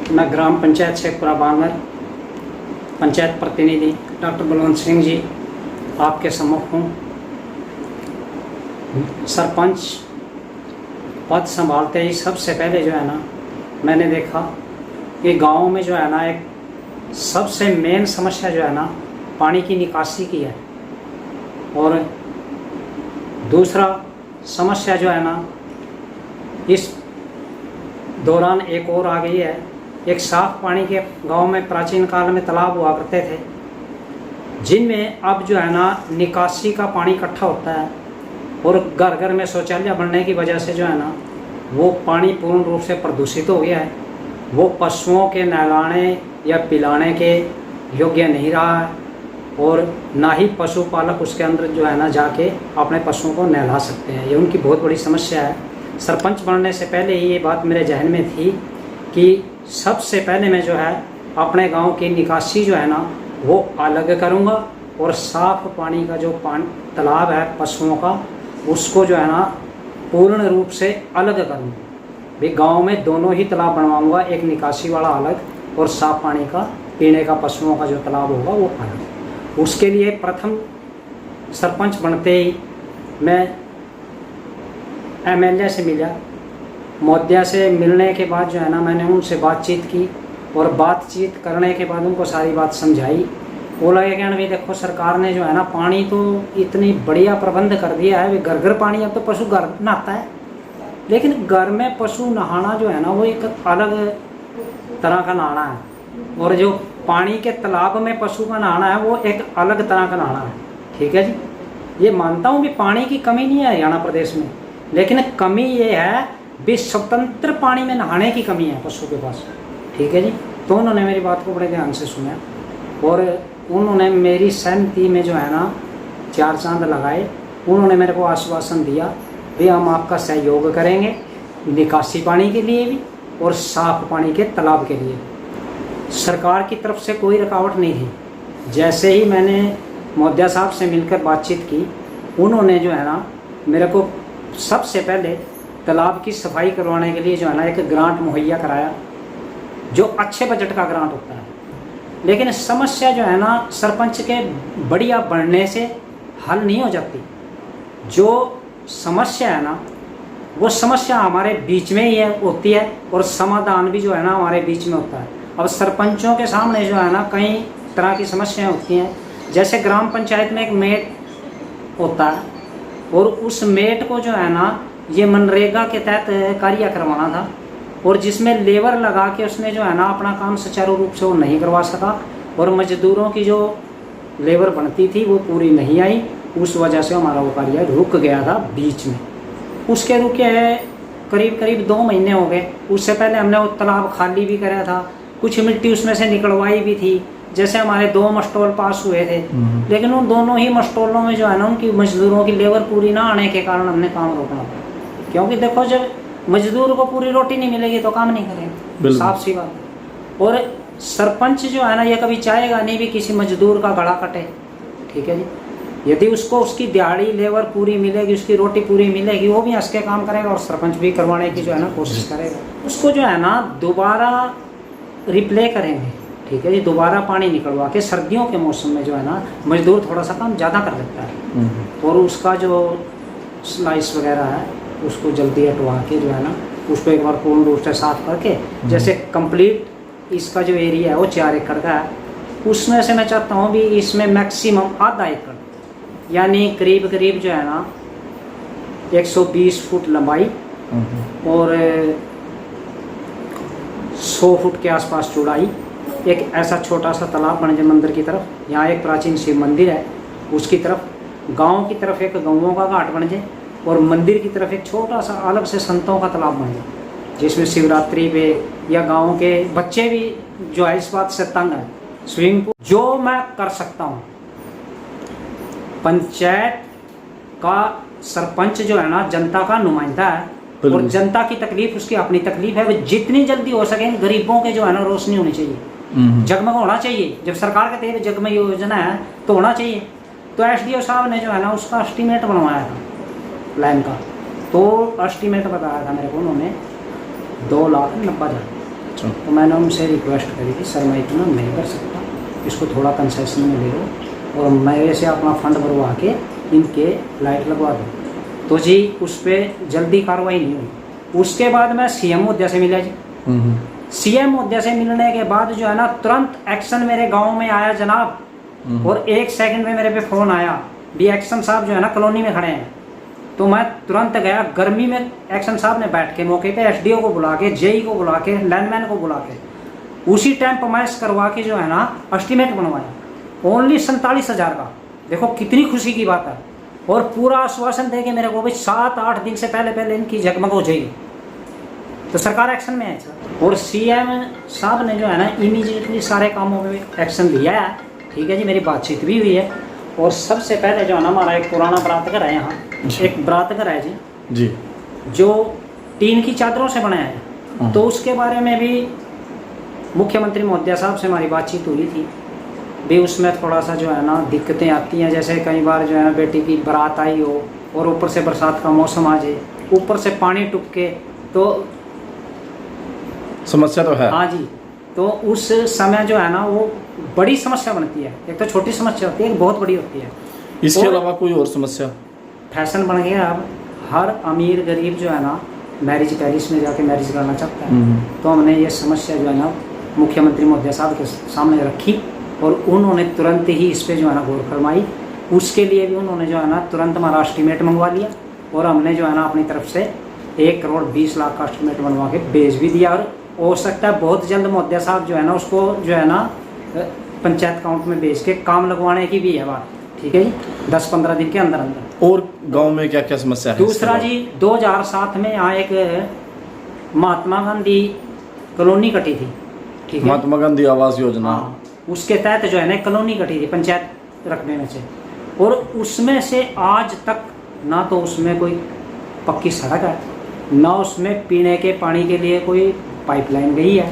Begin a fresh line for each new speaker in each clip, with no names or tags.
मैं ग्राम पंचायत शेखपुरा बांगर पंचायत प्रतिनिधि डॉक्टर बलवंत सिंह जी आपके सम्मुख हूँ। सरपंच पद संभालते ही सबसे पहले जो है ना मैंने देखा कि गांव में जो है ना एक सबसे मेन समस्या जो है ना पानी की निकासी की है, और दूसरा समस्या जो है ना इस दौरान एक और आ गई है। एक साफ पानी के गांव में प्राचीन काल में तालाब हुआ करते थे, जिनमें अब जो है ना निकासी का पानी इकट्ठा होता है, और घर घर में शौचालय बनने की वजह से जो है ना वो पानी पूर्ण रूप से प्रदूषित हो गया है। वो पशुओं के नहलाने या पिलाने के योग्य नहीं रहा है, और ना ही पशुपालक उसके अंदर जो है ना जाके अपने पशुओं को नहला सकते हैं। ये उनकी बहुत बड़ी समस्या है। सरपंच बनने से पहले ही ये बात मेरे जहन में थी कि सबसे पहले मैं जो है अपने गांव की निकासी जो है ना वो अलग करूंगा, और साफ पानी का जो तालाब है पशुओं का उसको जो है ना पूर्ण रूप से अलग करूंगा। भी गांव में दोनों ही तालाब बनवाऊंगा, एक निकासी वाला अलग और साफ पानी का पीने का पशुओं का जो तालाब होगा वो अलग। उसके लिए प्रथम सरपंच बनते ही मैं एमएलए से मिला। महोदया से मिलने के बाद जो है ना मैंने उनसे बातचीत की, और बातचीत करने के बाद उनको सारी बात समझाई। वो लगे कि भाई देखो सरकार ने जो है ना पानी तो इतनी बढ़िया प्रबंध कर दिया है, घर घर पानी, अब तो पशु घर नहाता है, लेकिन घर में पशु नहाना जो है ना वो एक अलग तरह का नहाना है, और जो पानी के तालाब में पशु का नहाना है वो एक अलग तरह का नहाना है। ठीक है जी, ये मानता हूँ कि पानी की कमी नहीं है हरियाणा प्रदेश में, लेकिन कमी ये है भी स्वतंत्र पानी में नहाने की कमी है पशु के पास। ठीक है जी, तो उन्होंने मेरी बात को बड़े ध्यान से सुना, और उन्होंने मेरी सहमति में जो है ना 4 चांद लगाए। उन्होंने मेरे को आश्वासन दिया भी हम आपका सहयोग करेंगे निकासी पानी के लिए भी और साफ पानी के तालाब के लिए। सरकार की तरफ से कोई रुकावट नहीं थी। जैसे ही मैंने महोदया साहब से मिलकर बातचीत की, उन्होंने जो है ना मेरे को सबसे पहले तालाब की सफाई करवाने के लिए जो है ना एक ग्रांट मुहैया कराया, जो अच्छे बजट का ग्रांट होता है। लेकिन समस्या जो है ना सरपंच के बढ़िया बढ़ने से हल नहीं हो जाती। जो समस्या है ना वो समस्या हमारे बीच में ही होती है, और समाधान भी जो है ना हमारे बीच में होता है। अब सरपंचों के सामने जो है ना कई तरह की समस्याएं होती हैं। जैसे ग्राम पंचायत में एक मेट होता है, और उस मेट को जो है ना ये मनरेगा के तहत कार्य करवाना था, और जिसमें लेबर लगा के उसने जो है ना अपना काम सुचारू रूप से वो नहीं करवा सका, और मजदूरों की जो लेबर बनती थी वो पूरी नहीं आई। उस वजह से हमारा वो कार्य रुक गया था बीच में। उसके रुके करीब करीब 2 महीने हो गए। उससे पहले हमने वो तालाब खाली भी कराया था, कुछ मिट्टी उसमें से निकलवाई भी थी। जैसे हमारे 2 मस्टोल पास हुए थे, लेकिन उन दोनों ही मस्टोलों में जो है ना उनकी मजदूरों की लेबर पूरी ना आने के कारण हमने काम रोकना पड़ा। क्योंकि देखो जब मजदूर को पूरी रोटी नहीं मिलेगी तो काम नहीं करेंगे, साफ सी बात है। और सरपंच जो है ना ये कभी चाहेगा नहीं भी किसी मजदूर का गला कटे। ठीक है जी, यदि उसको उसकी दिहाड़ी लेबर पूरी मिलेगी, उसकी रोटी पूरी मिलेगी, वो भी हंस के काम करेगा, और सरपंच भी करवाने की जो है ना कोशिश करेगा। उसको जो है ना दोबारा रिप्ले करेंगे। ठीक है जी, दोबारा पानी निकलवा के सर्दियों के मौसम में जो है ना मजदूर थोड़ा सा काम ज़्यादा कर लेता है, और उसका जो स्लाइस वगैरह है उसको जल्दी हटवा के जो है ना उसको एक बार पूर्ण रूप से साफ करके, जैसे कंप्लीट इसका जो एरिया है वो 4 एकड़ का है, उसमें से मैं चाहता हूँ भी इसमें मैक्सिमम आधा एकड़, यानी करीब करीब जो है ना 120 फुट लंबाई और 100 फुट के आसपास चौड़ाई, एक ऐसा छोटा सा तालाब बन जाए मंदिर की तरफ। यहाँ एक प्राचीन शिव मंदिर है, उसकी तरफ गांव की तरफ एक गौओं का घाट बन जाए, और मंदिर की तरफ एक छोटा सा अलग से संतों का तालाब बन जाए, जिसमें शिवरात्रि पे या गांव के बच्चे भी जो है इस बात से तंग है। स्विमिंग पूल जो मैं कर सकता हूँ, पंचायत का सरपंच जो है ना जनता का नुमाइंदा है, और जनता की तकलीफ उसकी अपनी तकलीफ है। वो जितनी जल्दी हो सके गरीबों के जो है ना रोशनी होनी चाहिए, जगमग होना चाहिए। जब सरकार के तहत जगमग योजना है तो होना चाहिए। तो एसडीओ साहब ने जो है ना उसका एस्टीमेट बनवाया था लाइन का, तो एस्टीमेट बताया था मेरे को उन्होंने 2,90,000।
अच्छा।
तो मैंने उनसे रिक्वेस्ट करी कि सर मैं इतना नहीं कर सकता, इसको थोड़ा कंसेशन में ले लो और मेरे से अपना फंड भरवा के इनके लाइट लगवा दो। तो जी उस पर जल्दी कार्रवाई नहीं हुई। उसके बाद मैं सीएम मुद्दे से मिला जी। सीएम मुद्दे से मिलने के बाद जो है ना तुरंत एक्शन मेरे गांव में आया जनाब, और 1 सेकंड में मेरे पे फ़ोन आया भी एक्शन साहब जो है ना कॉलोनी में खड़े हैं। तो मैं तुरंत गया, गर्मी में एक्शन साहब ने बैठ के मौके पे एसडीओ को बुला के, जेई को बुला के, लैंडमैन को बुला के उसी टाइम पमाइश करवा के जो है ना एस्टीमेट बनवाया ओनली 47,000 का। देखो कितनी खुशी की बात है। और पूरा आश्वासन दे के मेरे को भी 7-8 दिन से पहले इनकी जगमग हो जाएगी। तो सरकार एक्शन में है सर, और सीएम साहब ने जो है ना इमीडिएटली सारे कामों में एक्शन लिया है। ठीक है जी, मेरी बातचीत भी हुई है। और सबसे पहले जो है ना हमारा एक पुराना बरात घर है यहाँ, एक बरात घर है जी जो टीन की चादरों से बनाया है। तो उसके बारे में भी मुख्यमंत्री महोदय साहब से हमारी बातचीत हुई थी भी उसमें थोड़ा सा जो है ना दिक्कतें आती हैं। जैसे कई बार जो है ना बेटी की बारात आई हो और ऊपर से बरसात का मौसम आ जाए, ऊपर से पानी टपके, तो
समस्या तो है।
हाँ जी, तो उस समय जो है ना वो बड़ी समस्या बनती है। एक तो छोटी समस्या होती है, एक बहुत बड़ी होती है।
इसके अलावा कोई और समस्या?
फैशन बन गया अब, हर अमीर गरीब जो है ना मैरिज पैलेस में जाके मैरिज करना चाहता है। तो हमने ये समस्या जो है ना मुख्यमंत्री महोदय साहब के सामने रखी और उन्होंने तुरंत ही इस पर जो है ना गौर फरमाई। उसके लिए भी उन्होंने जो है ना तुरंत हमारा एस्टीमेट मंगवा लिया और हमने जो है ना अपनी तरफ से 1,20,00,000 का एस्टीमेट बनवा के भेज भी दिया। और हो सकता है बहुत जल्द महोदय साहब जो है ना उसको जो है ना पंचायत अकाउंट में भेज के काम लगवाने की भी है बात। ठीक है जी, 10-15 दिन के अंदर अंदर।
और गांव में क्या क्या समस्या है?
दूसरा जी 2007 में यहाँ एक महात्मा गांधी कॉलोनी कटी थी। ठीक है,
महात्मा गांधी आवास योजना।
हाँ, उसके तहत जो है ना कॉलोनी कटी थी पंचायत रकबे में से। और उसमें से आज तक ना तो उसमें कोई पक्की सड़क है, ना उसमें पीने के पानी के लिए कोई पाइपलाइन गई है,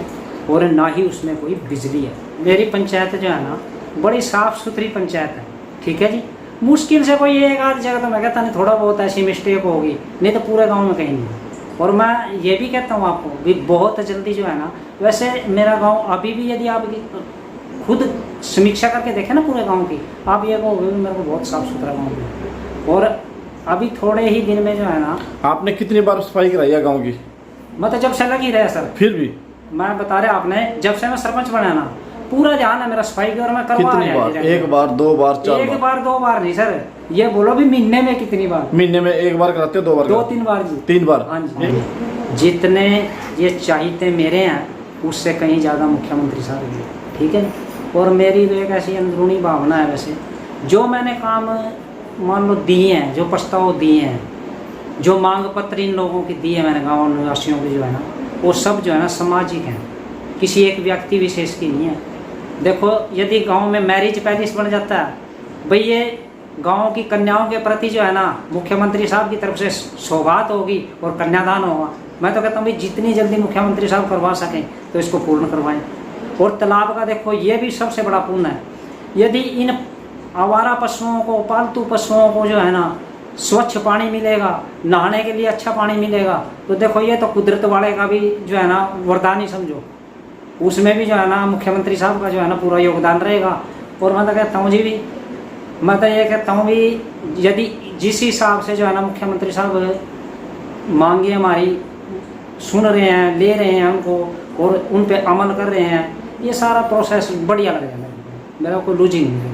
और ना ही उसमें कोई बिजली है। मेरी पंचायत जो है ना बड़ी साफ़ सुथरी पंचायत है। ठीक है जी, मुश्किल से कोई एक आध जगह तो मैं कहता नहीं थोड़ा बहुत ऐसी मिस्टेक होगी, नहीं तो पूरे गांव में कहीं नहीं। और मैं ये भी कहता हूँ आपको भी बहुत जल्दी जो है ना, वैसे मेरा गांव अभी भी यदि आप खुद समीक्षा करके देखें ना पूरे गांव की, आप ये कहोगे मेरे को बहुत साफ़ सुथरा गाँव है। और अभी थोड़े ही दिन में जो है ना,
आपने कितनी बार सफाई कराई है गाँव की?
मतलब जब से लगी रहे सर,
फिर भी
मैं बता रहे आपने, जब से मैं सरपंच बना ना पूरा ध्यान है मेरा सफाई की, और मैं करवा
कितनी बार? 1 बार 2 बार 4
एक बार 2 बार नहीं सर, ये बोलो भी महीने में कितनी बार?
महीने में 1 बार कराते हो? 2 बार?
2-3 बार जी।
3 बार?
हाँ जी। जितने ये चाहिए मेरे हैं उससे कहीं ज़्यादा मुख्यमंत्री साहब की। ठीक है, और मेरी तो एक ऐसी अंदरूनी भावना है, वैसे जो मैंने काम मान लो दिए हैं, जो प्रस्ताव दिए हैं, जो मांग पत्र इन लोगों की दी है मैंने गाँव निवासियों की जो है ना, वो सब जो है ना सामाजिक हैं, किसी एक व्यक्ति विशेष की नहीं है। देखो यदि गांव में मैरिज पैलेस बन जाता है, भाई ये गांव की कन्याओं के प्रति जो है ना मुख्यमंत्री साहब की तरफ से सौगात होगी और कन्यादान होगा। मैं तो कहता हूँ भाई जितनी जल्दी मुख्यमंत्री साहब करवा सकें तो इसको पूर्ण करवाएं। और तालाब का देखो ये भी सबसे बड़ा पुण्य है। यदि इन आवारा पशुओं को, पालतू पशुओं को जो है ना स्वच्छ पानी मिलेगा, नहाने के लिए अच्छा पानी मिलेगा, तो देखो ये तो कुदरत वाले का भी जो है ना वरदान ही समझो। उसमें भी जो है ना मुख्यमंत्री साहब का जो है ना पूरा योगदान रहेगा। और मैं तो कहता हूँ जी भी, मैं तो ये कहता हूँ भी यदि जिस हिसाब से जो है ना मुख्यमंत्री साहब मांगे हमारी सुन रहे हैं, ले रहे हैं उनको और उन पे अमल कर रहे हैं, ये सारा प्रोसेस बढ़िया लगेगा। मेरा कोई रुचि नहीं है।